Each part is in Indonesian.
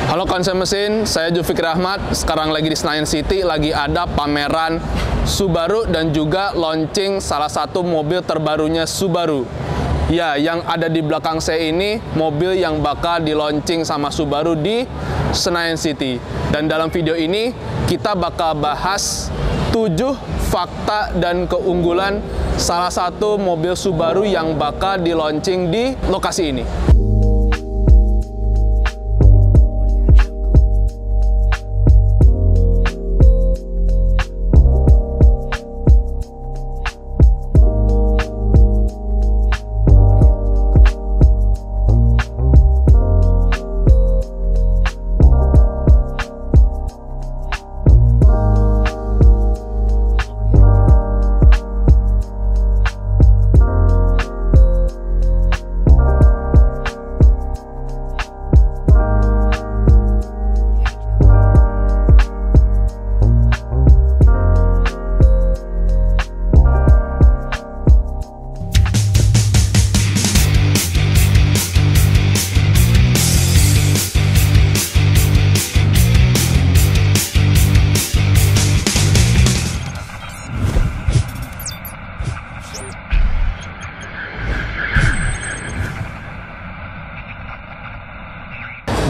Halo konsen mesin, saya Zulfikri Ahmad. Sekarang lagi di Senayan City, lagi ada pameran Subaru dan juga launching salah satu mobil terbarunya Subaru. Ya, yang ada di belakang saya ini mobil yang bakal di launching sama Subaru di Senayan City. Dan dalam video ini kita bakal bahas 7 fakta dan keunggulan salah satu mobil Subaru yang bakal di launching di lokasi ini.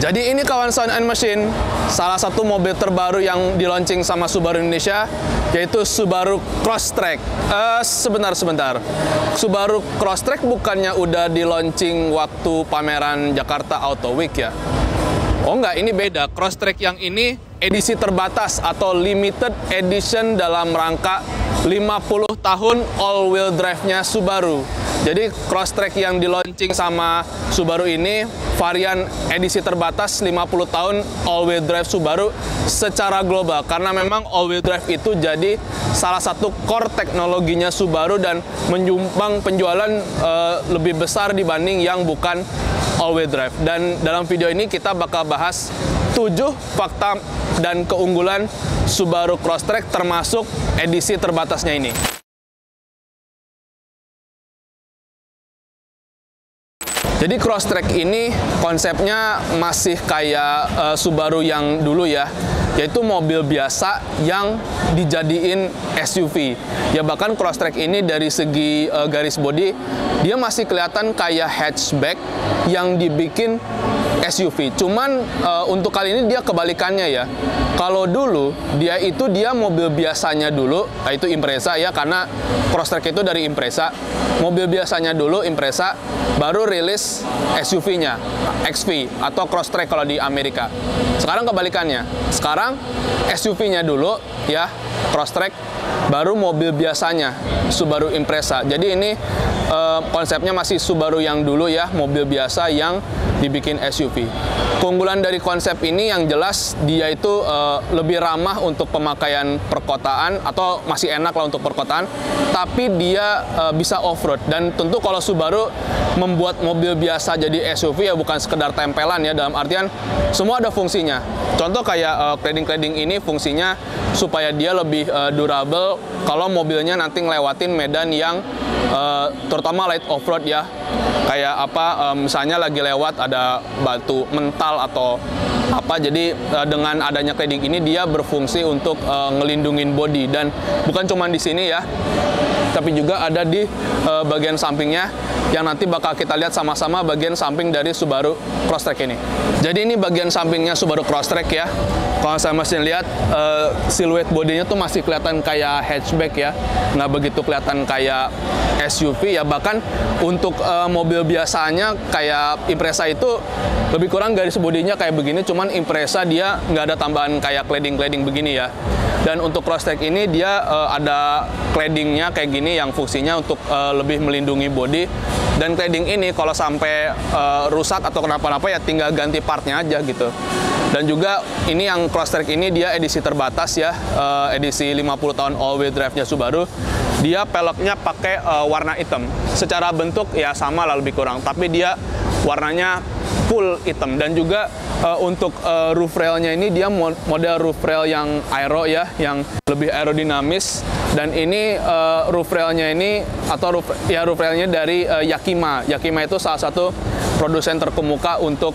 Jadi ini kawan Sound and Machine, salah satu mobil terbaru yang di launching sama Subaru Indonesia, yaitu Subaru Crosstrek. Sebentar. Subaru Crosstrek bukannya udah di launching waktu pameran Jakarta Auto Week ya? Oh enggak, ini beda. Crosstrek yang ini edisi terbatas atau limited edition dalam rangka 50 tahun all-wheel drive-nya Subaru. Jadi Crosstrek yang di launching sama Subaru ini varian edisi terbatas 50 tahun all-wheel drive Subaru secara global. Karena memang all-wheel drive itu jadi salah satu core teknologinya Subaru dan menyumbang penjualan lebih besar dibanding yang bukan all-wheel drive. Dan dalam video ini kita bakal bahas 7 fakta dan keunggulan Subaru Crosstrek termasuk edisi terbatasnya ini. Jadi Crosstrek ini konsepnya masih kayak Subaru yang dulu ya, yaitu mobil biasa yang dijadiin SUV. Ya bahkan Crosstrek ini dari segi garis bodi dia masih kelihatan kayak hatchback yang dibikin SUV. Cuman untuk kali ini dia kebalikannya ya. Kalau dulu dia mobil biasanya dulu, itu Impreza ya, karena Crosstrek itu dari Impreza. Mobil biasanya dulu Impreza, baru rilis SUV-nya, XV atau Crosstrek kalau di Amerika. Sekarang kebalikannya. Sekarang SUV-nya dulu ya, Crosstrek, baru mobil biasanya Subaru Impreza. Jadi ini konsepnya masih Subaru yang dulu ya, mobil biasa yang dibikin SUV. Keunggulan dari konsep ini yang jelas dia itu lebih ramah untuk pemakaian perkotaan, atau masih enak lah untuk perkotaan, tapi dia bisa off-road. Dan tentu kalau Subaru membuat mobil biasa jadi SUV ya bukan sekedar tempelan ya, dalam artian semua ada fungsinya. Contoh kayak cladding-cladding ini fungsinya supaya dia lebih durable kalau mobilnya nanti ngelewatin medan yang terutama light off-road ya, kayak apa misalnya lagi lewat ada batu mental atau apa. Jadi dengan adanya cladding ini dia berfungsi untuk ngelindungin bodi, dan bukan cuma di sini ya, tapi juga ada di bagian sampingnya yang nanti bakal kita lihat sama-sama bagian samping dari Subaru Crosstrek ini. Jadi ini bagian sampingnya Subaru Crosstrek ya. Kalau saya masih lihat siluet bodinya tuh masih kelihatan kayak hatchback ya, nggak begitu kelihatan kayak SUV ya. Bahkan untuk mobil biasanya kayak Impreza itu lebih kurang garis bodinya kayak begini, cuman Impreza dia nggak ada tambahan kayak cladding-cladding begini ya. Dan untuk Crosstrek ini dia ada claddingnya kayak gini yang fungsinya untuk lebih melindungi bodi. Dan cladding ini kalau sampai rusak atau kenapa-napa ya tinggal ganti partnya aja gitu. Dan juga ini yang Crosstrek ini dia edisi terbatas ya, edisi 50 tahun all-wheel drive-nya Subaru. Dia peleknya pakai warna hitam. Secara bentuk ya sama lah lebih kurang, tapi dia warnanya full hitam. Dan juga untuk roof railnya ini dia model roof rail yang aero ya, yang lebih aerodinamis. Dan ini roof railnya ini atau roof railnya dari Yakima. Yakima itu salah satu produsen terkemuka untuk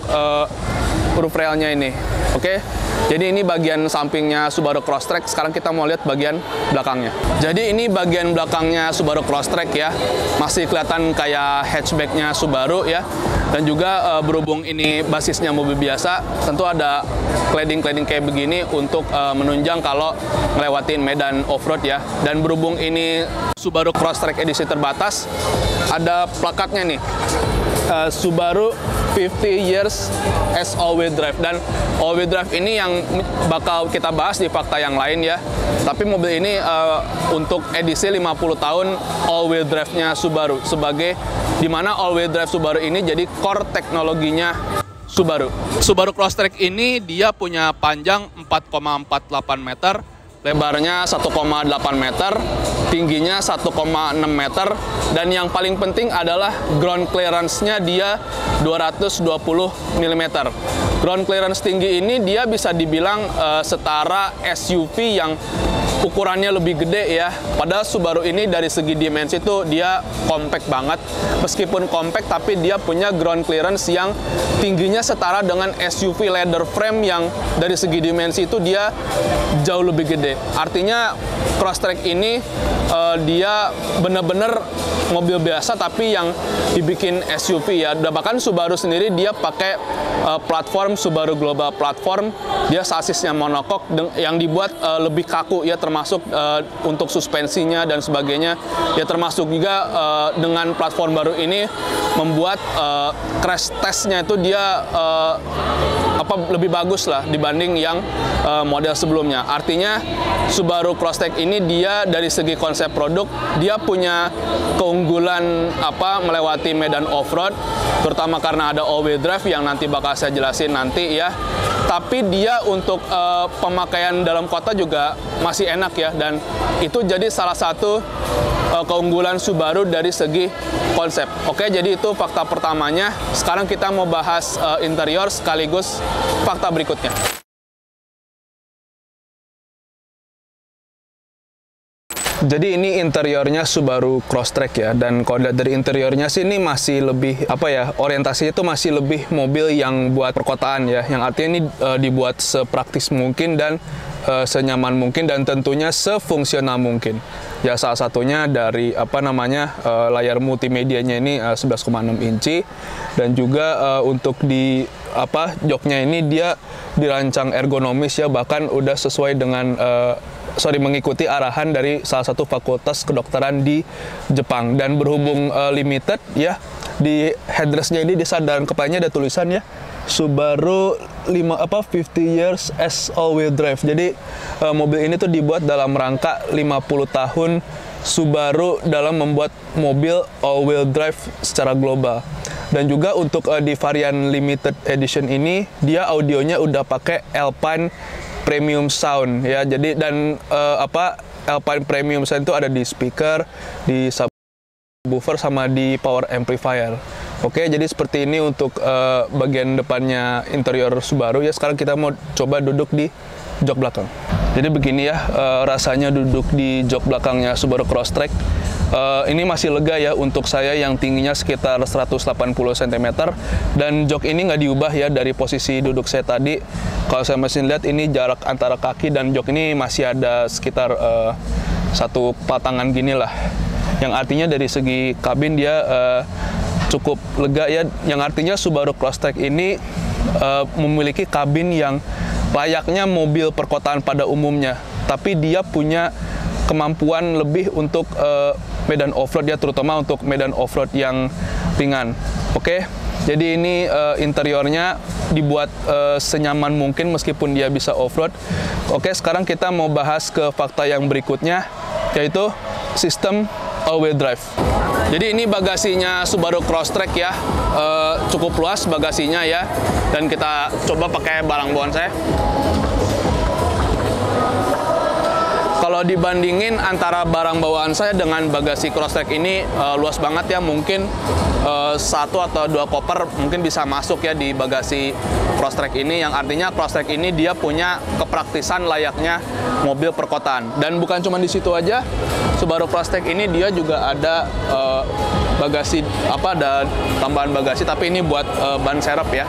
roof railnya ini. Oke, jadi ini bagian sampingnya Subaru Crosstrek. Sekarang kita mau lihat bagian belakangnya. Jadi ini bagian belakangnya Subaru Crosstrek ya, masih kelihatan kayak hatchbacknya Subaru ya. Dan juga berhubung ini basisnya mobil biasa, tentu ada cladding-cladding kayak begini untuk menunjang kalau ngelewatin medan off-road ya. Dan berhubung ini Subaru Crosstrek edisi terbatas, ada plakatnya nih, Subaru 50 years as all-wheel drive. Dan all-wheel drive ini yang bakal kita bahas di fakta yang lain ya. Tapi mobil ini untuk edisi 50 tahun all-wheel drive-nya Subaru, sebagai dimana all-wheel drive Subaru ini jadi core teknologinya Subaru. Subaru Crosstrek ini dia punya panjang 4,48 meter, lebarnya 1,8 meter, tingginya 1,6 meter, dan yang paling penting adalah ground clearance-nya dia 220 mm. Ground clearance tinggi ini dia bisa dibilang setara SUV yang ukurannya lebih gede ya. Padahal Subaru ini dari segi dimensi itu dia compact banget. Meskipun compact tapi dia punya ground clearance yang tingginya setara dengan SUV leather frame yang dari segi dimensi itu dia jauh lebih gede. Artinya Crosstrek ini dia bener-bener mobil biasa tapi yang dibikin SUV ya. Dan bahkan Subaru sendiri dia pakai platform Subaru Global Platform. Dia sasisnya monocoque yang dibuat lebih kaku ya, termasuk untuk suspensinya dan sebagainya. Ya termasuk juga dengan platform baru ini membuat crash testnya itu dia lebih bagus lah dibanding yang model sebelumnya. Artinya Subaru Crosstrek ini dia dari segi konsep produk dia punya keunggulan melewati medan off-road, terutama karena ada all-wheel drive yang nanti bakal saya jelasin nanti ya. Tapi dia untuk pemakaian dalam kota juga masih enak ya, dan itu jadi salah satu keunggulan Subaru dari segi konsep. Oke, jadi itu fakta pertamanya. Sekarang kita mau bahas interior sekaligus fakta berikutnya. Jadi ini interiornya Subaru Crosstrek ya, dan kalau dari interiornya sih ini masih lebih orientasinya itu masih lebih mobil yang buat perkotaan ya, yang artinya ini dibuat sepraktis mungkin dan senyaman mungkin dan tentunya sefungsional mungkin. Ya salah satunya dari layar multimedianya ini 11,6 inci, dan juga untuk di joknya ini dia dirancang ergonomis ya, bahkan udah sesuai dengan mengikuti arahan dari salah satu fakultas kedokteran di Jepang. Dan berhubung limited ya, di headrestnya ini di sandaran kepalanya ada tulisan ya, Subaru 50 years as all-wheel drive. Jadi mobil ini tuh dibuat dalam rangka 50 tahun Subaru dalam membuat mobil all-wheel drive secara global. Dan juga untuk di varian limited edition ini dia audionya udah pakai Alpine Premium Sound ya. Jadi dan Alpine Premium Sound itu ada di speaker, di subwoofer sama di power amplifier. Oke, jadi seperti ini untuk bagian depannya interior Subaru ya. Sekarang kita mau coba duduk di jok belakang. Jadi begini ya rasanya duduk di jok belakangnya Subaru Crosstrek. Ini masih lega ya untuk saya yang tingginya sekitar 180 cm, dan jok ini nggak diubah ya dari posisi duduk saya tadi. Kalau saya masih lihat ini jarak antara kaki dan jok ini masih ada sekitar satu patangan gini lah, yang artinya dari segi kabin dia cukup lega ya, yang artinya Subaru Crosstrek ini memiliki kabin yang layaknya mobil perkotaan pada umumnya, tapi dia punya kemampuan lebih untuk medan off-road ya, terutama untuk medan off-road yang ringan. Oke, jadi ini interiornya dibuat senyaman mungkin meskipun dia bisa off-road. Oke, sekarang kita mau bahas ke fakta yang berikutnya, yaitu sistem all-wheel drive. Jadi ini bagasinya Subaru Crosstrek ya, cukup luas bagasinya ya, dan kita coba pakai barang bawaan saya. Kalau dibandingin antara barang bawaan saya dengan bagasi Crosstrek ini luas banget ya, mungkin 1 atau 2 koper mungkin bisa masuk ya di bagasi Crosstrek ini, yang artinya Crosstrek ini dia punya kepraktisan layaknya mobil perkotaan. Dan bukan cuma di situ aja, Subaru Crosstrek ini dia juga ada bagasi ada tambahan bagasi, tapi ini buat ban serep ya.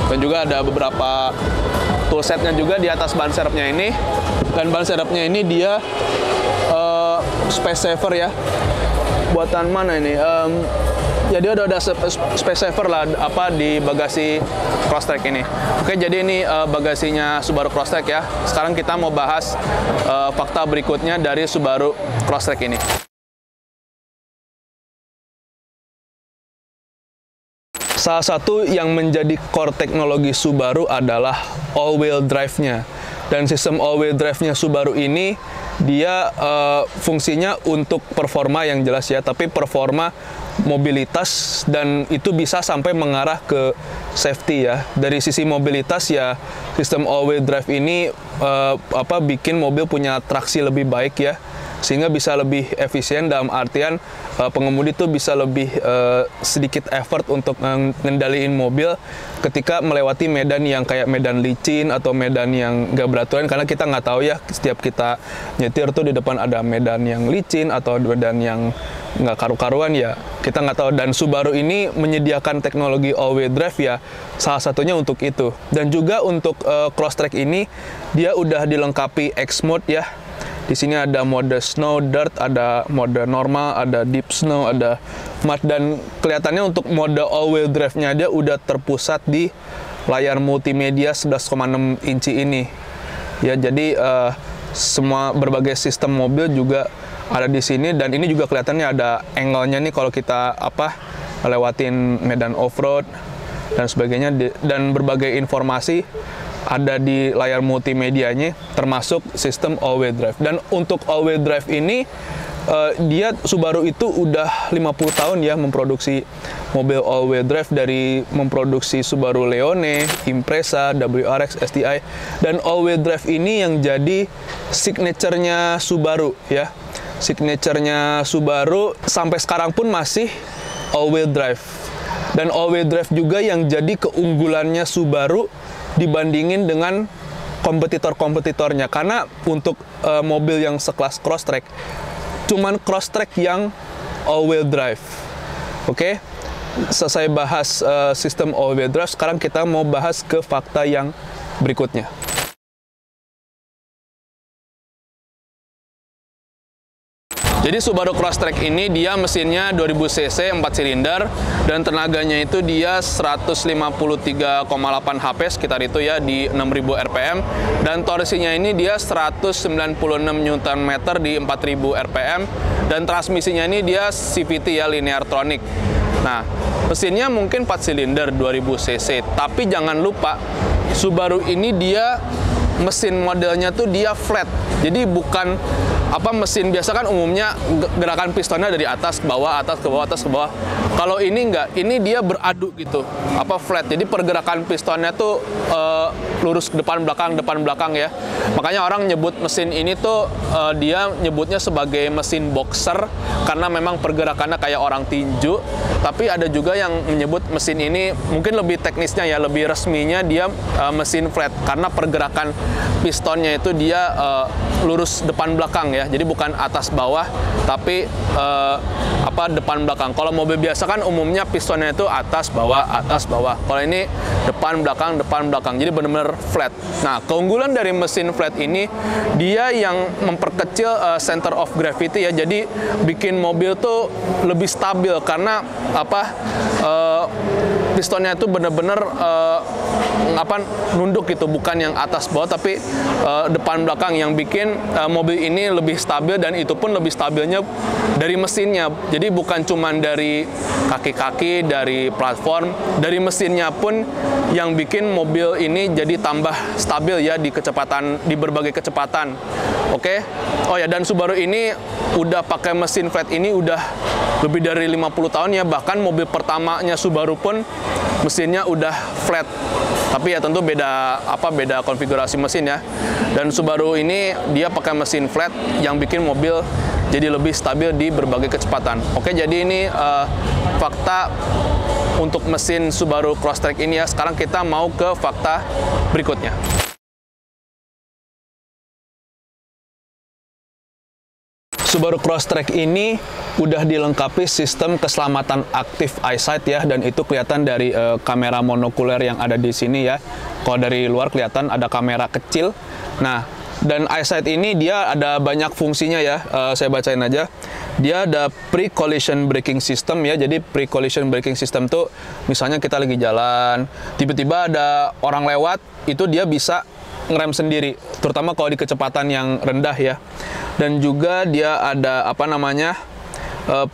Dan juga ada beberapa toolsetnya juga di atas ban serepnya ini. Dan ban serepnya ini dia space saver ya. Buatan mana ini? Ya dia udah ada space saver lah di bagasi Crosstrek ini. Oke, jadi ini bagasinya Subaru Crosstrek ya. Sekarang kita mau bahas fakta berikutnya dari Subaru Crosstrek ini. Salah satu yang menjadi core teknologi Subaru adalah all-wheel drive-nya. Dan sistem all-wheel drive-nya Subaru ini, dia fungsinya untuk performa yang jelas ya, tapi performa mobilitas, dan itu bisa sampai mengarah ke safety ya. Dari sisi mobilitas ya, sistem all-wheel drive ini bikin mobil punya traksi lebih baik ya, sehingga bisa lebih efisien dalam artian pengemudi tuh bisa lebih sedikit effort untuk mengendalikan mobil ketika melewati medan yang kayak medan licin atau medan yang gak beraturan, karena kita nggak tahu ya, setiap kita nyetir tuh di depan ada medan yang licin atau medan yang nggak karu-karuan ya, kita nggak tahu. Dan Subaru ini menyediakan teknologi all-wheel drive ya, salah satunya untuk itu. Dan juga untuk Crosstrek ini dia udah dilengkapi X mode ya. Di sini ada mode snow, dirt, ada mode normal, ada deep snow, ada mud, dan kelihatannya untuk mode all-wheel drive-nya dia udah terpusat di layar multimedia 11,6 inci ini. Ya, jadi semua berbagai sistem mobil juga ada di sini, dan ini juga kelihatannya ada angle-nya nih kalau kita lewatin medan off-road dan sebagainya, dan berbagai informasi ada di layar multimedianya, termasuk sistem all-wheel drive. Dan untuk all-wheel drive ini, dia Subaru itu udah 50 tahun ya memproduksi mobil all-wheel drive, dari memproduksi Subaru Leone, Impreza, WRX, STI, dan all-wheel drive ini yang jadi signature-nya Subaru ya. Signature-nya Subaru sampai sekarang pun masih all-wheel drive. Dan all-wheel drive juga yang jadi keunggulannya Subaru dibandingin dengan kompetitor-kompetitornya, karena untuk mobil yang sekelas Crosstrek, cuman Crosstrek yang all-wheel drive. Oke, selesai bahas sistem all-wheel drive, sekarang kita mau bahas ke fakta yang berikutnya. Jadi Subaru Crosstrek ini dia mesinnya 2000 cc 4 silinder, dan tenaganya itu dia 153,8 HP sekitar itu ya, di 6000 rpm, dan torsinya ini dia 196 Nm di 4000 rpm, dan transmisinya ini dia CVT ya, lineartronic. Nah, mesinnya mungkin 4 silinder 2000 cc, tapi jangan lupa Subaru ini dia mesin modelnya tuh dia flat. Jadi bukan mesin biasa kan umumnya gerakan pistonnya dari atas ke bawah, atas ke bawah, atas ke bawah. Kalau ini enggak, ini dia beradu gitu, flat. Jadi pergerakan pistonnya tuh lurus ke depan belakang ya. Makanya orang nyebut mesin ini tuh dia nyebutnya sebagai mesin boxer, karena memang pergerakannya kayak orang tinju. Tapi ada juga yang menyebut mesin ini mungkin lebih teknisnya ya, lebih resminya dia mesin flat, karena pergerakan pistonnya itu dia lurus depan belakang ya. Jadi bukan atas bawah, tapi depan belakang. Kalau mobil biasa kan umumnya pistonnya itu atas bawah, atas bawah. Kalau ini depan belakang, depan belakang. Jadi benar-benar flat. Nah, keunggulan dari mesin flat ini dia yang memperkecil center of gravity ya. Jadi bikin mobil tuh lebih stabil, karena pistonnya itu benar-benar nunduk gitu, bukan yang atas bawah, tapi depan belakang, yang bikin mobil ini lebih stabil, dan itu pun lebih stabilnya dari mesinnya. Jadi bukan cuman dari kaki-kaki, dari platform, dari mesinnya pun yang bikin mobil ini jadi tambah stabil ya di berbagai kecepatan. Oke. Oh ya, dan Subaru ini udah pakai mesin flat ini udah lebih dari 50 tahun ya. Bahkan mobil pertamanya Subaru pun mesinnya udah flat. Tapi ya tentu beda konfigurasi mesin ya. Dan Subaru ini dia pakai mesin flat yang bikin mobil jadi lebih stabil di berbagai kecepatan. Oke, jadi ini fakta untuk mesin Subaru Crosstrek ini ya. Sekarang kita mau ke fakta berikutnya. Subaru Crosstrek ini udah dilengkapi sistem keselamatan aktif EyeSight ya, dan itu kelihatan dari kamera monokuler yang ada di sini ya. Kalau dari luar kelihatan ada kamera kecil. Nah, dan EyeSight ini dia ada banyak fungsinya ya. Saya bacain aja. Dia ada pre-collision braking system ya. Jadi pre-collision braking system tuh misalnya kita lagi jalan, tiba-tiba ada orang lewat, itu dia bisa ngerem sendiri, terutama kalau di kecepatan yang rendah ya. Dan juga dia ada apa namanya,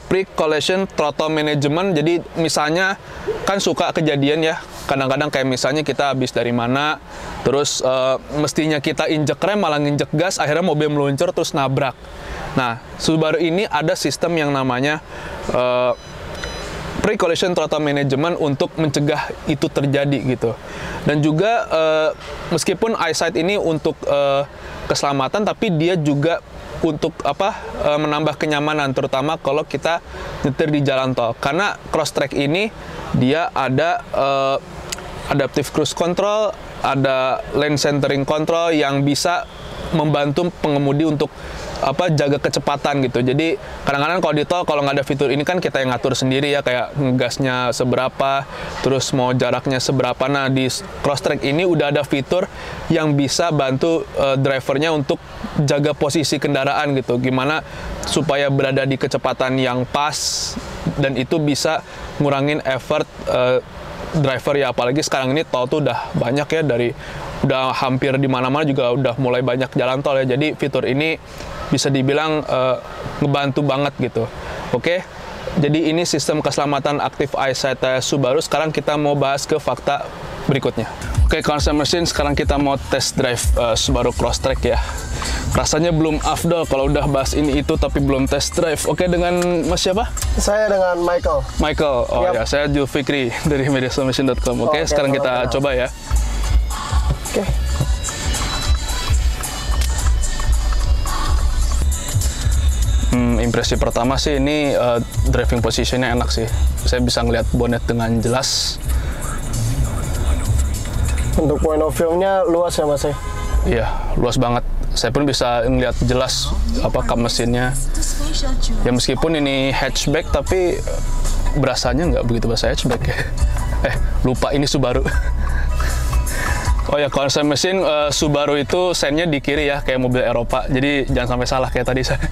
pre-collision throttle management. Jadi misalnya kan suka kejadian ya, kadang-kadang kayak misalnya kita habis dari mana, terus mestinya kita injek rem malah nginjek gas, akhirnya mobil meluncur terus nabrak. Nah, Subaru ini ada sistem yang namanya pre-collision throttle management untuk mencegah itu terjadi gitu. Dan juga meskipun EyeSight ini untuk keselamatan, tapi dia juga untuk menambah kenyamanan, terutama kalau kita nyetir di jalan tol. Karena Crosstrek ini dia ada adaptive cruise control, ada lane centering control yang bisa membantu pengemudi untuk jaga kecepatan gitu. Jadi kadang-kadang kalau di tol, kalau nggak ada fitur ini kan kita yang ngatur sendiri ya, kayak ngegasnya seberapa, terus mau jaraknya seberapa. Nah, di Crosstrek ini udah ada fitur yang bisa bantu drivernya untuk jaga posisi kendaraan gitu, gimana supaya berada di kecepatan yang pas, dan itu bisa ngurangin effort driver ya. Apalagi sekarang ini tol tuh udah banyak ya, udah hampir di mana-mana juga udah mulai banyak jalan tol ya. Jadi fitur ini bisa dibilang ngebantu banget gitu. Oke, jadi ini sistem keselamatan aktif EyeSight Subaru. Sekarang kita mau bahas ke fakta berikutnya. Oke, Concern Machine, sekarang kita mau test drive Subaru Crosstrek ya. Rasanya belum afdol kalau udah bahas ini itu tapi belum test drive. Oke, dengan Mas siapa? Saya dengan Michael. Michael, oh ya, saya Julfikri dari mediasolution.com. Oke, sekarang kita coba ya. Oke. Impresi pertama sih ini driving positionnya enak sih. Saya bisa ngeliat bonnet dengan jelas. Untuk point of view-nya luas ya Mas ya? Iya, luas banget. Saya pun bisa ngeliat jelas kap mesinnya. Ya meskipun ini hatchback tapi berasanya nggak begitu berasa hatchback ya. Lupa ini Subaru. Oh ya, Concern mesin Subaru itu sennya di kiri ya, kayak mobil Eropa. Jadi jangan sampai salah kayak tadi saya.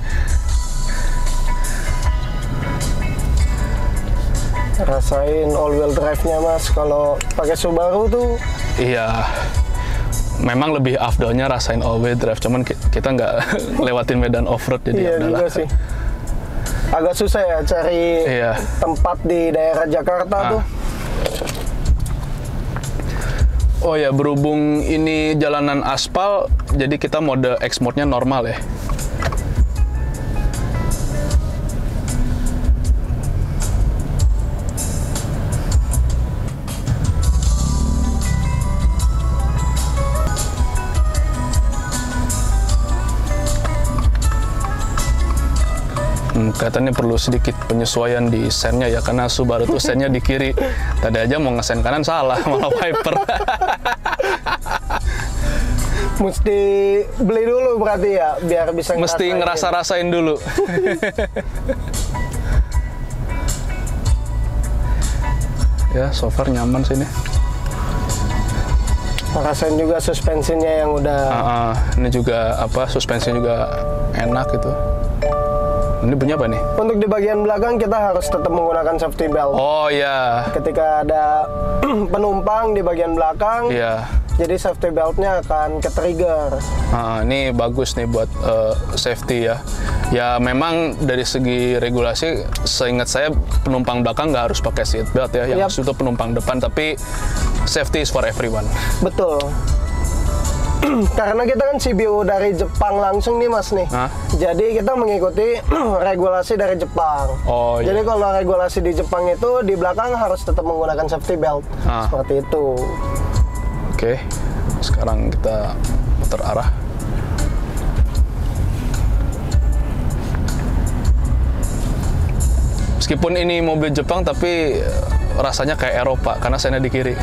Rasain all-wheel drive-nya Mas, kalau pakai Subaru tuh. Iya, memang lebih afdolnya rasain all-wheel drive, cuman kita nggak lewatin medan off-road, jadi iya juga sih. Agak susah ya cari tempat di daerah Jakarta tuh. Oh ya, berhubung ini jalanan aspal, jadi kita mode X mode-nya normal ya. Kelihatannya perlu sedikit penyesuaian di sennya ya, karena Subaru tuh sennya di kiri. Tadi aja mau ngesen kanan salah, malah wiper. Mesti beli dulu berarti ya, biar bisa mesti ngerasa-rasain dulu. Ya, so far nyaman sih ini. Rasain juga suspensinya yang udah. Ini juga suspensinya juga enak gitu. Ini bunyi apa nih? Untuk di bagian belakang kita harus tetap menggunakan safety belt. Oh iya. Ketika ada penumpang di bagian belakang, jadi safety beltnya akan ke-trigger. Ini bagus nih buat safety ya. Ya memang dari segi regulasi, seingat saya penumpang belakang nggak harus pakai seat belt ya. Yang itu penumpang depan, tapi safety is for everyone. Betul. Karena kita kan CBU dari Jepang langsung nih Mas nih. Jadi kita mengikuti regulasi dari Jepang. Oh, iya. Jadi kalau regulasi di Jepang itu di belakang harus tetap menggunakan safety belt. Seperti itu. Oke, sekarang kita muter arah. Meskipun ini mobil Jepang tapi rasanya kayak Eropa karena sennya di kiri.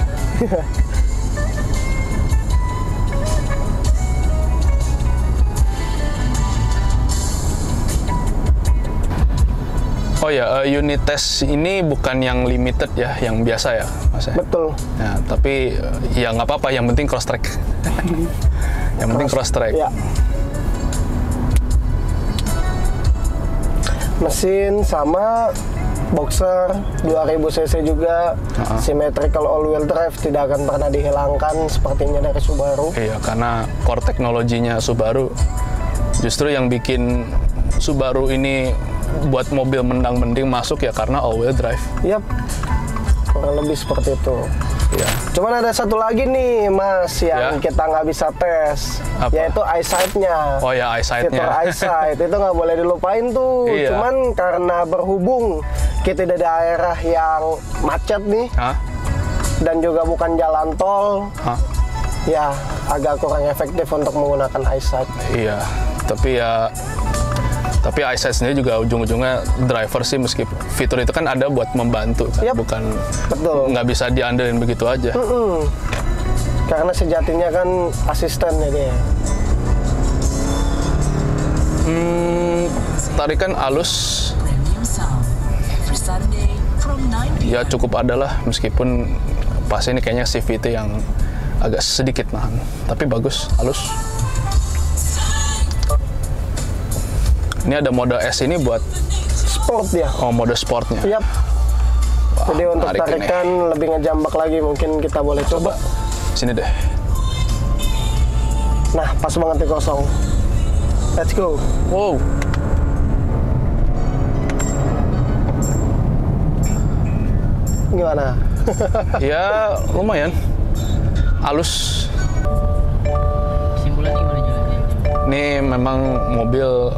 Oh ya, unit test ini bukan yang limited ya, yang biasa ya, Mas? Betul. Ya, tapi ya nggak apa-apa, yang penting cross track. Yang penting cross track. Ya. Mesin sama, boxer 2000 cc juga, symmetrical all-wheel drive, tidak akan pernah dihilangkan sepertinya dari Subaru. Iya, karena core teknologinya Subaru justru yang bikin Subaru ini buat mobil mendang-mending masuk ya karena all-wheel drive. Yap, kurang lebih seperti itu. Ya. Cuman ada satu lagi nih, Mas, yang kita nggak bisa tes, yaitu eyesight-nya. Oh ya, eyesight-nya. Fitur eyesight itu nggak boleh dilupain tuh. Iya. Cuman karena berhubung kita di daerah yang macet nih, dan juga bukan jalan tol, ya agak kurang efektif untuk menggunakan eyesight. Iya, tapi eyesight sendiri juga ujung-ujungnya driver sih, meskipun fitur itu kan ada buat membantu kan, bukan nggak bisa diandelin begitu aja. Karena sejatinya kan asisten ya dia. Tarikan halus ya cukup adalah, meskipun pas ini kayaknya CVT yang agak sedikit nahan, tapi bagus, halus. Ini ada mode S ini buat sport ya. Oh, mode sportnya. Yap. Jadi untuk tarikan lebih ngejambak lagi, mungkin kita boleh coba. Sini deh. Nah, pas banget di kosong. Let's go. Wow. Gimana? Ya, lumayan. Halus. Simpulan gimana jalannya? Ini memang mobil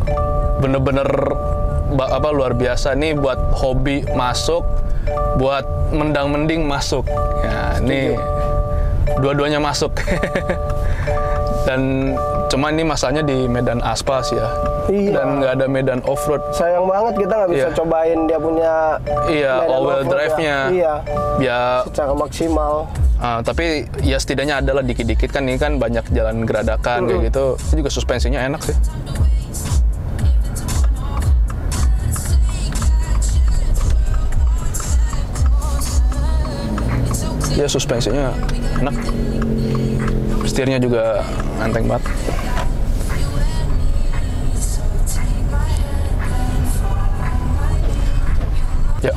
bener-bener luar biasa nih, buat hobi masuk, buat mendang-mending masuk. Ya, ini dua-duanya masuk. Dan cuma ini masalahnya di medan aspal sih ya. Iya. Dan nggak ada medan off-road. Sayang banget kita nggak bisa cobain dia punya all-wheel drive-nya. Iya. Ya, secara maksimal. Tapi ya setidaknya adalah dikit-dikit kan, ini kan banyak jalan geradakan kayak gitu. Itu juga suspensinya enak sih. Ya suspensinya enak, setirnya juga enteng banget. Ya,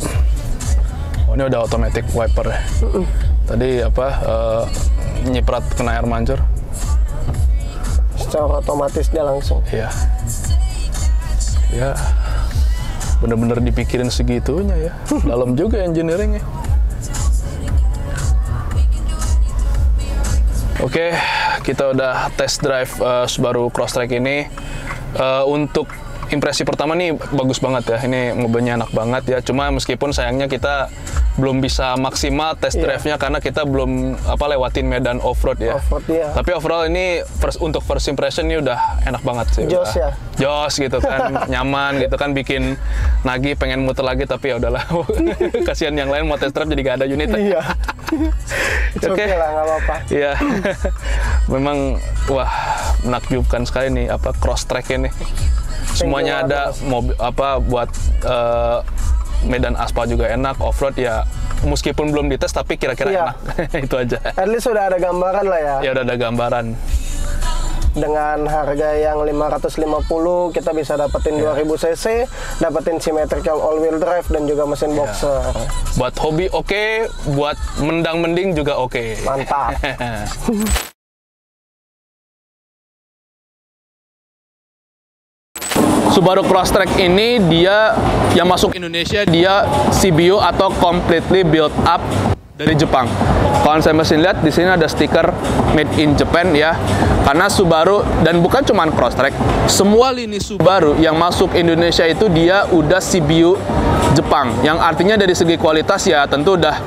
oh ini udah automatic wiper ya. Tadi nyiprat kena air mancur. Secara otomatis dia langsung. Iya. Ya, bener-bener dipikirin segitunya ya. Dalam juga engineering-nya. Oke, kita udah test drive Subaru Crosstrek ini. Untuk impresi pertama nih bagus banget ya. Ini mobilnya enak banget ya. Cuma meskipun sayangnya kita belum bisa maksimal test drive-nya karena kita belum lewatin medan off-road ya. Off-road ya. Tapi overall ini untuk first impression ini udah enak banget sih. Jos ya. Jos gitu kan, nyaman gitu kan, bikin nagih pengen muter lagi, tapi ya udahlah. Kasihan yang lain mau test drive jadi gak ada unit. Iya. Oke lah, nggak apa-apa. Iya. Memang wah, menakjubkan sekali nih Crosstrek ini. Semuanya ada, mobil buat medan aspal juga enak, off-road ya meskipun belum dites tapi kira-kira enak. Itu aja. At least sudah ada gambaran lah ya. Ya udah ada gambaran. Dengan harga yang 550 kita bisa dapetin 2000 cc, dapetin symmetrical all-wheel drive dan juga mesin boxer. Buat hobi oke, buat mendang-mending juga oke. Mantap. Subaru Crosstrek ini dia yang masuk Indonesia, dia CBU atau completely built up dari Jepang. Kalau saya masih lihat di sini ada stiker Made in Japan ya. Karena Subaru, dan bukan cuma Crosstrek, semua lini Subaru yang masuk Indonesia itu dia udah CBU Jepang. Yang artinya dari segi kualitas ya tentu udah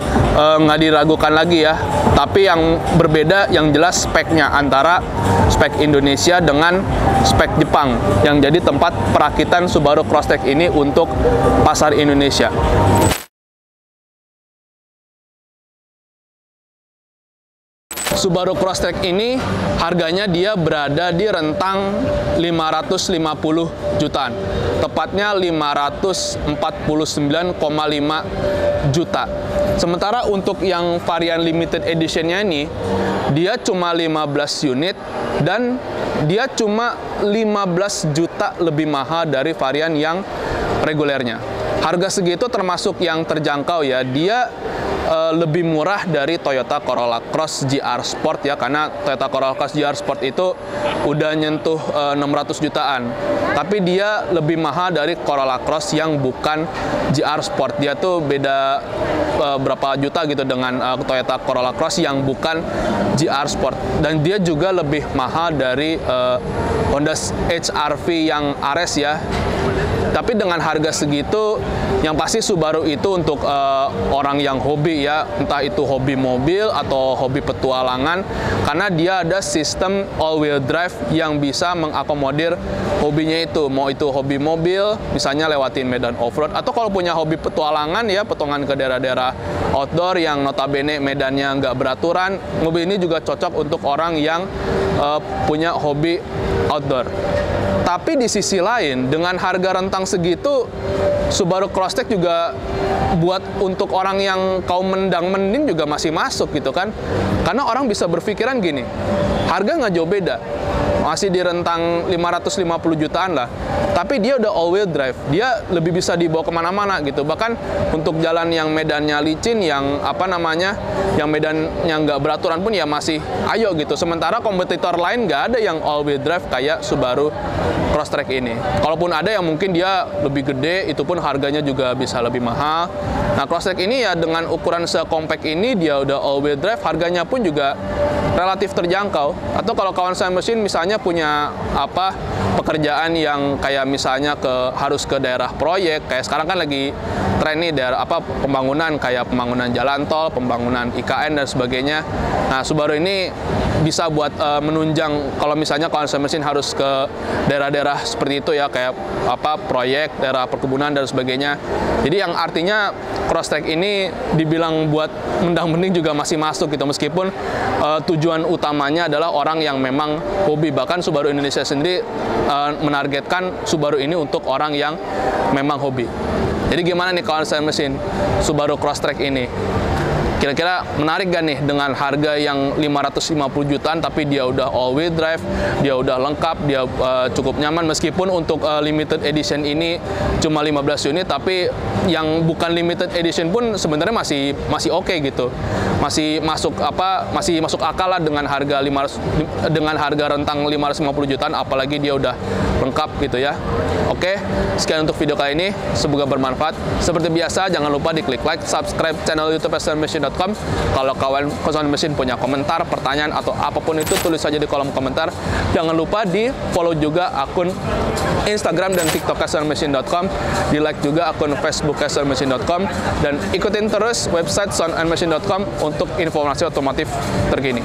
nggak diragukan lagi ya. Tapi yang berbeda yang jelas speknya antara spek Indonesia dengan spek Jepang yang jadi tempat perakitan Subaru Crosstrek ini untuk pasar Indonesia. Subaru Crosstrek ini harganya dia berada di rentang 550 jutaan. Tepatnya 549,5 juta. Sementara untuk yang varian limited edition-nya ini, dia cuma 15 unit dan dia cuma 15 juta lebih mahal dari varian yang regulernya. Harga segitu termasuk yang terjangkau ya. Dia lebih murah dari Toyota Corolla Cross GR Sport ya, karena Toyota Corolla Cross GR Sport itu udah nyentuh 600 jutaan. Tapi dia lebih mahal dari Corolla Cross yang bukan GR Sport. Dia tuh beda berapa juta gitu dengan Toyota Corolla Cross yang bukan GR Sport. Dan dia juga lebih mahal dari Honda HR-V yang Ares ya. Tapi dengan harga segitu, yang pasti Subaru itu untuk orang yang hobi ya, entah itu hobi mobil atau hobi petualangan, karena dia ada sistem all-wheel drive yang bisa mengakomodir hobinya itu. Mau itu hobi mobil, misalnya lewatin medan off-road, atau kalau punya hobi petualangan ya, petualangan ke daerah-daerah outdoor yang notabene medannya nggak beraturan, mobil ini juga cocok untuk orang yang punya hobi outdoor. Tapi di sisi lain, dengan harga rentang segitu, Subaru Crosstrek juga buat untuk orang yang kaum mendang-mending juga masih masuk gitu kan. Karena orang bisa berpikiran gini, harga nggak jauh beda, masih di rentang 550 jutaan lah. Tapi dia udah all-wheel drive, dia lebih bisa dibawa kemana-mana gitu. Bahkan untuk jalan yang medannya licin, yang yang medannya nggak beraturan pun ya masih ayo gitu. Sementara kompetitor lain nggak ada yang all-wheel drive kayak Subaru Crosstrek ini. Kalaupun ada yang mungkin dia lebih gede, itu pun harganya juga bisa lebih mahal. Nah, Crosstrek ini ya dengan ukuran sekompak ini, dia udah all-wheel drive, harganya pun juga relatif terjangkau. Atau kalau kawan saya mesin misalnya punya pekerjaan yang kayak misalnya harus ke daerah proyek, kayak sekarang kan lagi tren nih daerah pembangunan, kayak pembangunan jalan tol, pembangunan IKN dan sebagainya. Nah, Subaru ini bisa buat menunjang kalau misalnya kawan saya mesin harus ke daerah-daerah seperti itu ya, kayak proyek, daerah perkebunan dan sebagainya. Jadi yang artinya Crosstrek ini dibilang buat mendang-mending juga masih masuk gitu, meskipun tujuan utamanya adalah orang yang memang hobi. Bahkan Subaru Indonesia sendiri menargetkan Subaru ini untuk orang yang memang hobi. Jadi gimana nih kawan saya mesin Subaru Crosstrek ini? Kira-kira menarik gak nih dengan harga yang 550 jutaan tapi dia udah all-wheel drive, dia udah lengkap, dia cukup nyaman, meskipun untuk limited edition ini cuma 15 unit, tapi yang bukan limited edition pun sebenarnya masih oke gitu. Masih masuk akal lah dengan harga rentang 550 jutaan, apalagi dia udah lengkap gitu ya. Oke, sekian untuk video kali ini, semoga bermanfaat. Seperti biasa, jangan lupa diklik like, subscribe channel YouTube SLMachine.com. Kalau kawan konsumen mesin punya komentar, pertanyaan, atau apapun itu, tulis saja di kolom komentar. Jangan lupa di follow juga akun Instagram dan TikTok SLMachine.com, di like juga akun Facebook SLMachine.com, dan ikutin terus website soundandmachine.com untuk informasi otomotif terkini.